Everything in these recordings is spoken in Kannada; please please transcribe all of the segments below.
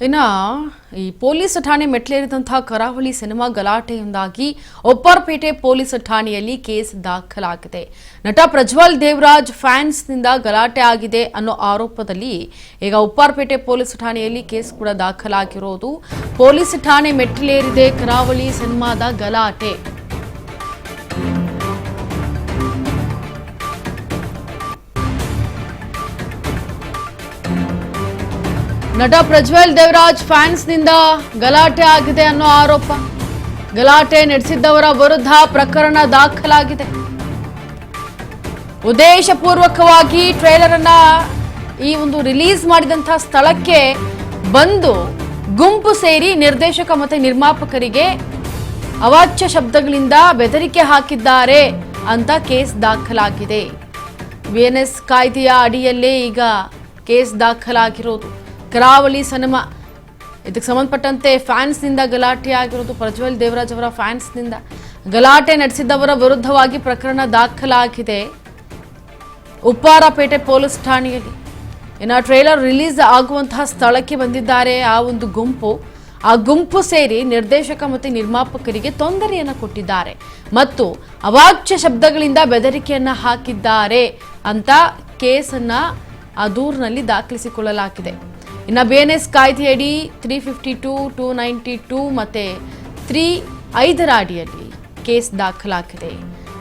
ಇನ್ನು ಈ ಪೊಲೀಸ್ ಠಾಣೆ ಮೆಟ್ಲೇರಿದಂತಹ ಕರಾವಳಿ ಸಿನಿಮಾ ಗಲಾಟೆಯಿಂದಾಗಿ ಉಪ್ಪಾರಪೇಟೆ ಪೊಲೀಸ್ ಠಾಣೆಯಲ್ಲಿ ಕೇಸ್ ದಾಖಲಾಗಿದೆ. ನಟ ಪ್ರಜ್ವಲ್ ದೇವರಾಜ್ ಫ್ಯಾನ್ಸ್ನಿಂದ ಗಲಾಟೆ ಆಗಿದೆ ಅನ್ನೋ ಆರೋಪದಲ್ಲಿ ಈಗ ಉಪ್ಪಾರಪೇಟೆ ಪೊಲೀಸ್ ಠಾಣೆಯಲ್ಲಿ ಕೇಸ್ ಕೂಡ ದಾಖಲಾಗಿರೋದು. ಪೊಲೀಸ್ ಠಾಣೆ ಮೆಟ್ಲೇರಿದೆ ಕರಾವಳಿ ಸಿನಿಮಾದ ಗಲಾಟೆ. ನಟ ಪ್ರಜ್ವಲ್ ದೇವರಾಜ್ ಫ್ಯಾನ್ಸ್ನಿಂದ ಗಲಾಟೆ ಆಗಿದೆ ಅನ್ನೋ ಆರೋಪ. ಗಲಾಟೆ ನಡೆಸಿದ್ದವರ ವಿರುದ್ಧ ಪ್ರಕರಣ ದಾಖಲಾಗಿದೆ. ಉದ್ದೇಶಪೂರ್ವಕವಾಗಿ ಟ್ರೇಲರ್ ಅನ್ನ ಈ ಒಂದು ರಿಲೀಸ್ ಮಾಡಿದಂತಹ ಸ್ಥಳಕ್ಕೆ ಬಂದು ಗುಂಪು ಸೇರಿ ನಿರ್ದೇಶಕ ಮತ್ತು ನಿರ್ಮಾಪಕರಿಗೆ ಅವಾಚ್ಯ ಶಬ್ದಗಳಿಂದ ಬೆದರಿಕೆ ಹಾಕಿದ್ದಾರೆ ಅಂತ ಕೇಸ್ ದಾಖಲಾಗಿದೆ. ವಿಎನ್ಎಸ್ ಕಾಯ್ದೆಯ ಅಡಿಯಲ್ಲೇ ಈಗ ಕೇಸ್ ದಾಖಲಾಗಿರೋದು. ಕರಾವಳಿ ಸಿನಿಮಾ ಇದಕ್ಕೆ ಸಂಬಂಧಪಟ್ಟಂತೆ ಫ್ಯಾನ್ಸ್ನಿಂದ ಗಲಾಟೆ ಆಗಿರೋದು. ಪ್ರಜ್ವಲ್ ದೇವರಾಜ್ ಅವರ ಫ್ಯಾನ್ಸ್ನಿಂದ ಗಲಾಟೆ ನಡೆಸಿದ್ದವರ ವಿರುದ್ಧವಾಗಿ ಪ್ರಕರಣ ದಾಖಲಾಗಿದೆ ಉಪ್ಪಾರಪೇಟೆ ಪೊಲೀಸ್ ಠಾಣೆಯಲ್ಲಿ. ಇನ್ನು ಟ್ರೇಲರ್ ರಿಲೀಸ್ ಆಗುವಂತಹ ಸ್ಥಳಕ್ಕೆ ಬಂದಿದ್ದಾರೆ ಆ ಒಂದು ಗುಂಪು. ಆ ಗುಂಪು ಸೇರಿ ನಿರ್ದೇಶಕ ಮತ್ತು ನಿರ್ಮಾಪಕರಿಗೆ ತೊಂದರೆಯನ್ನು ಕೊಟ್ಟಿದ್ದಾರೆ ಮತ್ತು ಅವಾಚ್ಯ ಶಬ್ದಗಳಿಂದ ಬೆದರಿಕೆಯನ್ನ ಹಾಕಿದ್ದಾರೆ ಅಂತ ಕೇಸನ್ನ ಆ ದೂರಿನಲ್ಲಿ ದಾಖಲಿಸಿಕೊಳ್ಳಲಾಗಿದೆ. ಇನ್ನು ಬಿಎನ್ಎಸ್ ಕಾಯ್ದೆಯಡಿ 352, 292 ಮತ್ತು 3(5) ಅಡಿಯಲ್ಲಿ ಕೇಸ್ ದಾಖಲಾಗಿದೆ.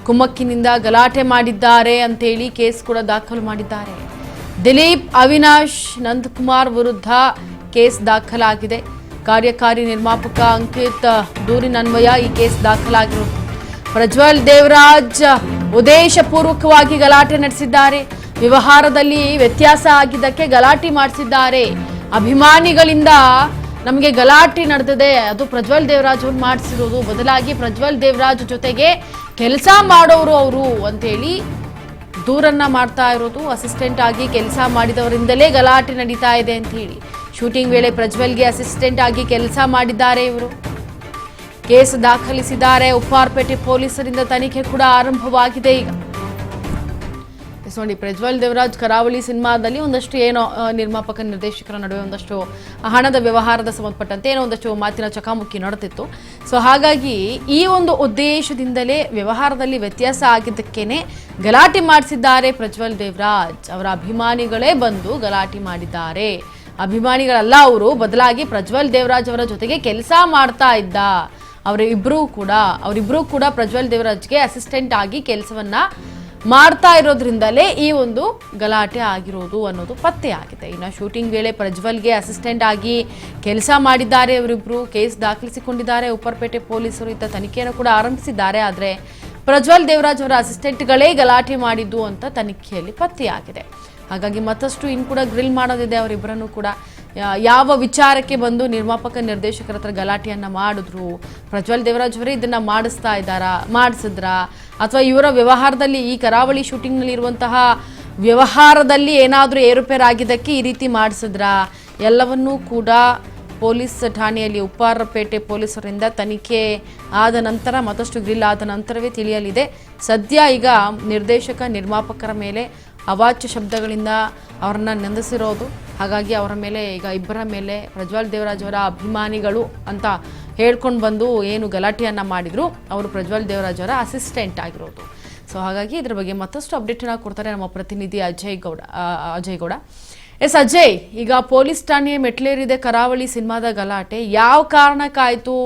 ಕುಮ್ಮಕ್ಕಿನಿಂದ ಗಲಾಟೆ ಮಾಡಿದ್ದಾರೆ ಅಂತೇಳಿ ಕೇಸ್ ಕೂಡ ದಾಖಲು ಮಾಡಿದ್ದಾರೆ. ದಿಲೀಪ್, ಅವಿನಾಶ್, ನಂದಕುಮಾರ್ ವಿರುದ್ಧ ಕೇಸ್ ದಾಖಲಾಗಿದೆ. ಕಾರ್ಯಕಾರಿ ನಿರ್ಮಾಪಕ ಅಂಕಿತ್ ದೂರಿನನ್ವಯ ಈ ಕೇಸ್ ದಾಖಲಾಗಿರುವುದು. ಪ್ರಜ್ವಲ್ ದೇವರಾಜ್ ಉದ್ದೇಶಪೂರ್ವಕವಾಗಿ ಗಲಾಟೆ ನಡೆಸಿದ್ದಾರೆ. ವ್ಯವಹಾರದಲ್ಲಿ ವ್ಯತ್ಯಾಸ ಆಗಿದ್ದಕ್ಕೆ ಗಲಾಟೆ ಮಾಡಿಸಿದ್ದಾರೆ. ಅಭಿಮಾನಿಗಳಿಂದ ನಮಗೆ ಗಲಾಟೆ ನಡೆದಿದೆ, ಅದು ಪ್ರಜ್ವಲ್ ದೇವರಾಜ್ ಅವ್ರು ಮಾಡಿಸಿರೋದು, ಬದಲಾಗಿ ಪ್ರಜ್ವಲ್ ದೇವರಾಜ್ ಜೊತೆಗೆ ಕೆಲಸ ಮಾಡೋರು ಅವರು ಅಂತೇಳಿ ದೂರನ್ನ ಮಾಡ್ತಾ ಇರೋದು. ಅಸಿಸ್ಟೆಂಟ್ ಆಗಿ ಕೆಲಸ ಮಾಡಿದವರಿಂದಲೇ ಗಲಾಟೆ ನಡೀತಾ ಇದೆ ಅಂತ ಹೇಳಿ ಶೂಟಿಂಗ್ ವೇಳೆ ಪ್ರಜ್ವಲ್ಗೆ ಅಸಿಸ್ಟೆಂಟ್ ಆಗಿ ಕೆಲಸ ಮಾಡಿದ್ದಾರೆ ಇವರು. ಕೇಸ್ ದಾಖಲಿಸಿದ್ದಾರೆ. ಉಪ್ಪಾರಪೇಟೆ ಪೊಲೀಸರಿಂದ ತನಿಖೆ ಕೂಡ ಆರಂಭವಾಗಿದೆ. ಈಗ ನೋಡಿ, ಪ್ರಜ್ವಲ್ ದೇವರಾಜ್ ಕರಾವಳಿ ಸಿನಿಮಾದಲ್ಲಿ ಒಂದಷ್ಟು ಏನೋ ನಿರ್ಮಾಪಕ ನಿರ್ದೇಶಕರ ನಡುವೆ ಒಂದಷ್ಟು ಹಣದ ವ್ಯವಹಾರದ ಸಂಬಂಧಪಟ್ಟಂತೆ ಏನೋ ಒಂದಷ್ಟು ಮಾತಿನ ಚಕಾಮುಕ್ಕಿ ನಡೆದಿತ್ತು. ಸೊ ಹಾಗಾಗಿ ಈ ಒಂದು ಉದ್ದೇಶದಿಂದಲೇ ವ್ಯವಹಾರದಲ್ಲಿ ವ್ಯತ್ಯಾಸ ಆಗಿದ್ದಕ್ಕೇನೆ ಗಲಾಟೆ ಮಾಡಿಸಿದ್ದಾರೆ ಪ್ರಜ್ವಲ್ ದೇವರಾಜ್. ಅವರ ಅಭಿಮಾನಿಗಳೇ ಬಂದು ಗಲಾಟೆ ಮಾಡಿದ್ದಾರೆ. ಅಭಿಮಾನಿಗಳಲ್ಲ ಅವರು, ಬದಲಾಗಿ ಪ್ರಜ್ವಲ್ ದೇವರಾಜ್ ಅವರ ಜೊತೆಗೆ ಕೆಲಸ ಮಾಡ್ತಾ ಇದ್ದ ಅವರಿಬ್ಬರೂ ಕೂಡ ಪ್ರಜ್ವಲ್ ದೇವರಾಜ್ಗೆ ಅಸಿಸ್ಟೆಂಟ್ ಆಗಿ ಕೆಲಸವನ್ನ ಮಾಡ್ತಾ ಇರೋದ್ರಿಂದಲೇ ಈ ಒಂದು ಗಲಾಟೆ ಆಗಿರೋದು ಅನ್ನೋದು ಪತ್ತೆಯಾಗಿದೆ. ಇನ್ನು ಶೂಟಿಂಗ್ ವೇಳೆ ಪ್ರಜ್ವಲ್ಗೆ ಅಸಿಸ್ಟೆಂಟ್ ಆಗಿ ಕೆಲಸ ಮಾಡಿದ್ದಾರೆ ಇವರಿಬ್ರು. ಕೇಸ್ ದಾಖಲಿಸಿಕೊಂಡಿದ್ದಾರೆ. ಉಪ್ಪಾರಪೇಟೆ ಪೊಲೀಸರು ಇತ್ತ ತನಿಖೆಯನ್ನು ಕೂಡ ಆರಂಭಿಸಿದ್ದಾರೆ. ಆದರೆ ಪ್ರಜ್ವಲ್ ದೇವರಾಜ್ ಅವರ ಅಸಿಸ್ಟೆಂಟ್ಗಳೇ ಗಲಾಟೆ ಮಾಡಿದ್ದು ಅಂತ ತನಿಖೆಯಲ್ಲಿ ಪತ್ತೆಯಾಗಿದೆ. ಹಾಗಾಗಿ ಮತ್ತಷ್ಟು ಇನ್ನು ಕೂಡ ಗ್ರಿಲ್ ಮಾಡೋದಿದೆ ಅವರಿಬ್ಬರನ್ನು ಕೂಡ. ಯಾವ ವಿಚಾರಕ್ಕೆ ಬಂದು ನಿರ್ಮಾಪಕ ನಿರ್ದೇಶಕರ ಹತ್ರ ಗಲಾಟೆಯನ್ನ ಮಾಡಿದ್ರು, ಪ್ರಜ್ವಲ್ ದೇವರಾಜ್ ಅವರೇ ಇದನ್ನ ಮಾಡಿಸಿದ್ರಾ, ಅಥವಾ ಇವರ ವ್ಯವಹಾರದಲ್ಲಿ ಈ ಕರಾವಳಿ ಶೂಟಿಂಗ್ನಲ್ಲಿ ಇರುವಂತಹ ವ್ಯವಹಾರದಲ್ಲಿ ಏನಾದರೂ ಏರುಪೇರಾಗಿದ್ದಕ್ಕೆ ಈ ರೀತಿ ಮಾಡಿಸಿದ್ರಾ, ಎಲ್ಲವನ್ನೂ ಕೂಡ ಪೊಲೀಸ್ ಠಾಣೆಯಲ್ಲಿ ಉಪ್ಪಾರಪೇಟೆ ಪೊಲೀಸರಿಂದ ತನಿಖೆ ಆದ ನಂತರ ಮತ್ತಷ್ಟು ಗ್ರಿಲ್ ಆದ ನಂತರವೇ ತಿಳಿಯಲಿದೆ. ಸದ್ಯ ಈಗ ನಿರ್ದೇಶಕ ನಿರ್ಮಾಪಕರ ಮೇಲೆ ಅವಾಚ್ಯ ಶಬ್ದಗಳಿಂದ ಅವರನ್ನು ನಿಂದಿಸಿರೋದು. ಹಾಗಾಗಿ ಅವರ ಮೇಲೆ ಈಗ ಇಬ್ಬರ ಮೇಲೆ ಪ್ರಜ್ವಲ್ ದೇವರಾಜ್ ಅವರ ಅಭಿಮಾನಿಗಳು ಅಂತ ಹೇಳ್ಕೊಂಡು ಬಂದು ಏನು ಗಲಾಟೆಯನ್ನು ಮಾಡಿದ್ರು ಅವರು ಪ್ರಜ್ವಲ್ ದೇವರಾಜ್ ಅವರ ಅಸಿಸ್ಟೆಂಟ್ ಆಗಿರೋದು. ಸೊ ಹಾಗಾಗಿ ಇದ್ರ ಬಗ್ಗೆ ಮತ್ತಷ್ಟು ಅಪ್ಡೇಟನ್ನು ಕೊಡ್ತಾರೆ ನಮ್ಮ ಪ್ರತಿನಿಧಿ ಅಜಯ್ ಗೌಡ. ಎಸ್ ಅಜಯ್, ಈಗ ಪೊಲೀಸ್ ಠಾಣೆ ಮೆಟ್ಲೇರಿದೆ ಕರಾವಳಿ ಸಿನಿಮಾದ ಗಲಾಟೆ ಯಾವ ಕಾರಣಕ್ಕಾಯ್ತು?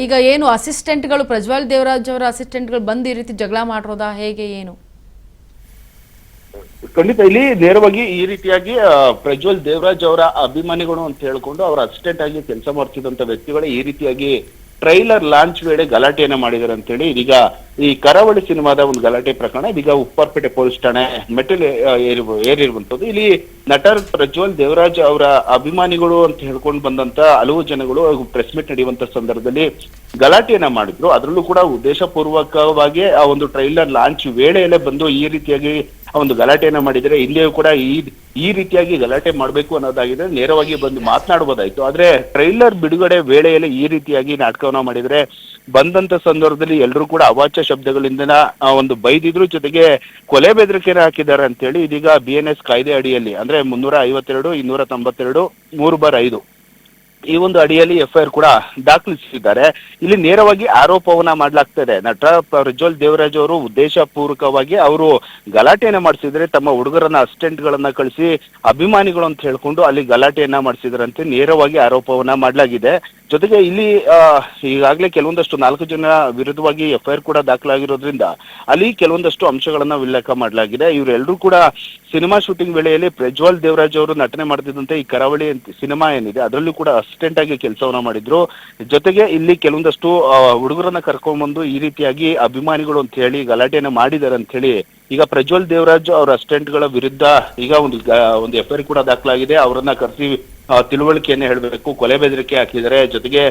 ಈಗ ಏನು ಅಸಿಸ್ಟೆಂಟ್ಗಳು ಪ್ರಜ್ವಲ್ ದೇವರಾಜ್ ಅವರ ಅಸಿಸ್ಟೆಂಟ್ಗಳು ಬಂದು ಈ ರೀತಿ ಜಗಳ ಮಾಡಿರೋದಾ, ಹೇಗೆ ಏನು? ಖಂಡಿತ ಇಲ್ಲಿ ನೇರವಾಗಿ ಈ ರೀತಿಯಾಗಿ ಪ್ರಜ್ವಲ್ ದೇವರಾಜ್ ಅವರ ಅಭಿಮಾನಿಗಳು ಅಂತ ಹೇಳ್ಕೊಂಡು ಅವರ ಅಸಿಸ್ಟೆಂಟ್ ಆಗಿ ಕೆಲಸ ಮಾಡ್ತಿದ್ದಂತ ವ್ಯಕ್ತಿಗಳೇ ಈ ರೀತಿಯಾಗಿ ಟ್ರೈಲರ್ ಲಾಂಚ್ ವೇಳೆ ಗಲಾಟೆಯನ್ನ ಮಾಡಿದಾರೆ ಅಂತ ಹೇಳಿ ಇದೀಗ ಈ ಕರಾವಳಿ ಸಿನಿಮಾದ ಒಂದು ಗಲಾಟೆ ಪ್ರಕರಣ ಇದೀಗ ಉಪ್ಪಾರಪೇಟೆ ಪೊಲೀಸ್ ಠಾಣೆ ಮೆಟ್ಟಿಲು ಏರಿರುವಂತದ್ದು. ಇಲ್ಲಿ ನಟ ಪ್ರಜ್ವಲ್ ದೇವರಾಜ್ ಅವರ ಅಭಿಮಾನಿಗಳು ಅಂತ ಹೇಳ್ಕೊಂಡು ಬಂದಂತ ಹಲವು ಜನಗಳು ಪ್ರೆಸ್ ಮೀಟ್ ನಡೆಯುವಂತ ಸಂದರ್ಭದಲ್ಲಿ ಗಲಾಟೆಯನ್ನ ಮಾಡಿದ್ರು. ಅದರಲ್ಲೂ ಕೂಡ ಉದ್ದೇಶಪೂರ್ವಕವಾಗಿ ಆ ಒಂದು ಟ್ರೈಲರ್ ಲಾಂಚ್ ವೇಳೆಯಲ್ಲೇ ಬಂದು ಈ ರೀತಿಯಾಗಿ ಒಂದು ಗಲಾಟೆಯನ್ನ ಮಾಡಿದ್ರೆ ಹಿಂದೆಯೂ ಕೂಡ ಈ ರೀತಿಯಾಗಿ ಗಲಾಟೆ ಮಾಡ್ಬೇಕು ಅನ್ನೋದಾಗಿದೆ ನೇರವಾಗಿ ಬಂದು ಮಾತನಾಡಬಹುದಾಯ್ತು. ಆದ್ರೆ ಟ್ರೈಲರ್ ಬಿಡುಗಡೆ ವೇಳೆಯಲ್ಲಿ ಈ ರೀತಿಯಾಗಿ ನಾಟಕವನ್ನ ಮಾಡಿದ್ರೆ ಬಂದಂತ ಸಂದರ್ಭದಲ್ಲಿ ಎಲ್ಲರೂ ಕೂಡ ಅವಾಚ್ಯ ಶಬ್ದಗಳಿಂದ ಒಂದು ಬೈದಿದ್ರು, ಜೊತೆಗೆ ಕೊಲೆ ಬೆದರಿಕೆನ ಹಾಕಿದ್ದಾರೆ ಅಂತ ಹೇಳಿ ಇದೀಗ ಬಿಎನ್ಎಸ್ ಕಾಯ್ದೆ ಅಡಿಯಲ್ಲಿ ಅಂದ್ರೆ 352, 292, 3/5 ಈ ಒಂದು ಅಡಿಯಲ್ಲಿ ಎಫ್ಐಆರ್ ಕೂಡ ದಾಖಲಿಸಿದ್ದಾರೆ. ಇಲ್ಲಿ ನೇರವಾಗಿ ಆರೋಪವನ್ನ ಮಾಡ್ಲಾಗ್ತಾ ಇದೆ. ನಟ ಪ್ರಜ್ವಲ್ ದೇವರಾಜ್ ಅವರು ಉದ್ದೇಶಪೂರ್ವಕವಾಗಿ ಅವರು ಗಲಾಟೆಯನ್ನ ಮಾಡಿಸಿದ್ರೆ, ತಮ್ಮ ಹುಡುಗರನ್ನ ಅಸಿಸ್ಟೆಂಟ್ ಗಳನ್ನ ಕಳಿಸಿ ಅಭಿಮಾನಿಗಳು ಅಂತ ಹೇಳ್ಕೊಂಡು ಅಲ್ಲಿ ಗಲಾಟೆಯನ್ನ ಮಾಡಿಸಿದ್ರಂತೆ ನೇರವಾಗಿ ಆರೋಪವನ್ನ ಮಾಡಲಾಗಿದೆ. ಜೊತೆಗೆ ಇಲ್ಲಿ ಈಗಾಗಲೇ ಕೆಲವೊಂದಷ್ಟು 4 ಜನ ವಿರುದ್ಧವಾಗಿ ಎಫ್ಐಆರ್ ಕೂಡ ದಾಖಲಾಗಿರೋದ್ರಿಂದ ಅಲ್ಲಿ ಕೆಲವೊಂದಷ್ಟು ಅಂಶಗಳನ್ನ ಉಲ್ಲೇಖ ಮಾಡಲಾಗಿದೆ. ಇವರೆಲ್ಲರೂ ಕೂಡ ಸಿನಿಮಾ ಶೂಟಿಂಗ್ ವೇಳೆಯಲ್ಲಿ ಪ್ರಜ್ವಲ್ ದೇವರಾಜ್ ಅವರು ನಟನೆ ಮಾಡ್ತಿದ್ದಂತೆ ಈ ಕರಾವಳಿ ಸಿನಿಮಾ ಏನಿದೆ ಅದರಲ್ಲೂ ಕೂಡ ಅಸಿಸ್ಟೆಂಟ್ ಆಗಿ ಕೆಲಸವನ್ನ ಮಾಡಿದ್ರು. ಜೊತೆಗೆ ಇಲ್ಲಿ ಕೆಲವೊಂದಷ್ಟು ಹುಡುಗರನ್ನ ಕರ್ಕೊಂಡ್ಬಂದು ಈ ರೀತಿಯಾಗಿ ಅಭಿಮಾನಿಗಳು ಅಂತ ಹೇಳಿ ಗಲಾಟೆಯನ್ನ ಮಾಡಿದ್ದಾರೆ ಅಂತ ಹೇಳಿ ಈಗ ಪ್ರಜ್ವಲ್ ದೇವರಾಜ್ ಅವರ ಅಸಿಸ್ಟೆಂಟ್ ಗಳ ವಿರುದ್ಧ ಈಗ ಒಂದು ಎಫ್ಐಆರ್ ಕೂಡ ದಾಖಲಾಗಿದೆ. ಅವರನ್ನ ಕರೆಸಿ ತಿಳುವಳಿಕೆಯನ್ನ ಹೇಳಬೇಕು, ಕೊಲೆ ಬೆದರಿಕೆ ಹಾಕಿದ್ದಾರೆ. ಜೊತೆಗೆ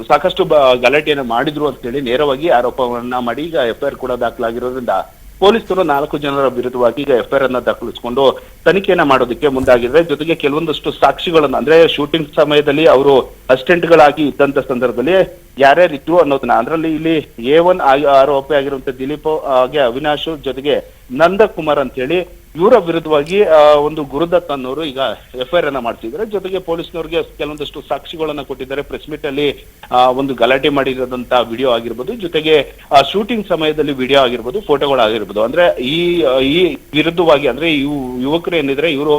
ಸಾಕಷ್ಟು ಗಲಾಟೆಯನ್ನ ಮಾಡಿದ್ರು ಅಂತ ಹೇಳಿ ನೇರವಾಗಿ ಆರೋಪವನ್ನ ಮಾಡಿ ಈಗ ಎಫ್ಐಆರ್ ಕೂಡ ದಾಖಲಾಗಿರೋದ್ರಿಂದ ಪೊಲೀಸರು 4 ಜನರ ವಿರುದ್ಧವಾಗಿ ಈಗ ಎಫ್ಐಆರ್ ಅನ್ನ ದಾಖಲಿಸಿಕೊಂಡು ತನಿಖೆಯನ್ನ ಮಾಡೋದಕ್ಕೆ ಮುಂದಾಗಿದ್ದಾರೆ. ಜೊತೆಗೆ ಕೆಲವೊಂದಷ್ಟು ಸಾಕ್ಷಿಗಳನ್ನ ಅಂದ್ರೆ ಶೂಟಿಂಗ್ ಸಮಯದಲ್ಲಿ ಅವರು ಅಸಿಸ್ಟೆಂಟ್ ಗಳಾಗಿ ಇದ್ದಂತ ಸಂದರ್ಭದಲ್ಲಿ ಯಾರ್ಯಾರಿತ್ತು ಅನ್ನೋದನ್ನ ಅದರಲ್ಲಿ ಇಲ್ಲಿ A1 ಆರೋಪಿ ಆಗಿರುವಂತ ದಿಲೀಪ್ ಹಾಗೆ ಅವಿನಾಶ್ ಜೊತೆಗೆ ನಂದಕುಮಾರ್ ಅಂತ ಹೇಳಿ ಇವರ ವಿರುದ್ಧವಾಗಿ ಒಂದು ಗುರುದತ್ ಅನ್ನೋರು ಈಗ ಎಫ್ಐಆರ್ ಅನ್ನ ಮಾಡ್ತಿದ್ದಾರೆ. ಜೊತೆಗೆ ಪೊಲೀಸ್ನವ್ರಿಗೆ ಕೆಲವೊಂದಷ್ಟು ಸಾಕ್ಷಿಗಳನ್ನ ಕೊಟ್ಟಿದ್ದಾರೆ. ಪ್ರೆಸ್ ಮೀಟ್ ಅಲ್ಲಿ ಒಂದು ಗಲಾಟೆ ಮಾಡಿರೋದಂತ ವಿಡಿಯೋ ಆಗಿರ್ಬೋದು, ಜೊತೆಗೆ ಶೂಟಿಂಗ್ ಸಮಯದಲ್ಲಿ ವಿಡಿಯೋ ಆಗಿರ್ಬೋದು, ಫೋಟೋಗಳಾಗಿರ್ಬೋದು. ಅಂದ್ರೆ ಈ ವಿರುದ್ಧವಾಗಿ ಅಂದ್ರೆ ಯುವಕರು ಏನಿದ್ರೆ ಇವರು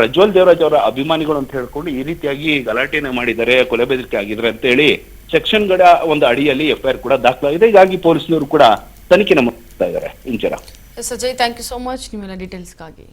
ಪ್ರಜ್ವಲ್ ದೇವರಾಜ್ ಅವರ ಅಭಿಮಾನಿಗಳು ಅಂತ ಹೇಳ್ಕೊಂಡು ಈ ರೀತಿಯಾಗಿ ಗಲಾಟೆಯನ್ನ ಮಾಡಿದ್ದಾರೆ, ಕೊಲೆ ಬೆದರಿಕೆ ಆಗಿದ್ದಾರೆ ಅಂತ ಹೇಳಿ ಸೆಕ್ಷನ್ಗಳ ಒಂದು ಅಡಿಯಲ್ಲಿ ಎಫ್ಐಆರ್ ಕೂಡ ದಾಖಲಾಗಿದೆ. ಹೀಗಾಗಿ ಪೊಲೀಸ್ನವರು ಕೂಡ ತನಿಖೆನ ಮಾಡ್ತಾ ಇದ್ದಾರೆ. ಇಂಚರ ಸಜಯ್, ಥ್ಯಾಂಕ್ ಯು ಸೋ ಮಚ್ ನಿಮ್ಮೆಲ್ಲ ಡೀಟೇಲ್ಸ್ಗಾಗಿ.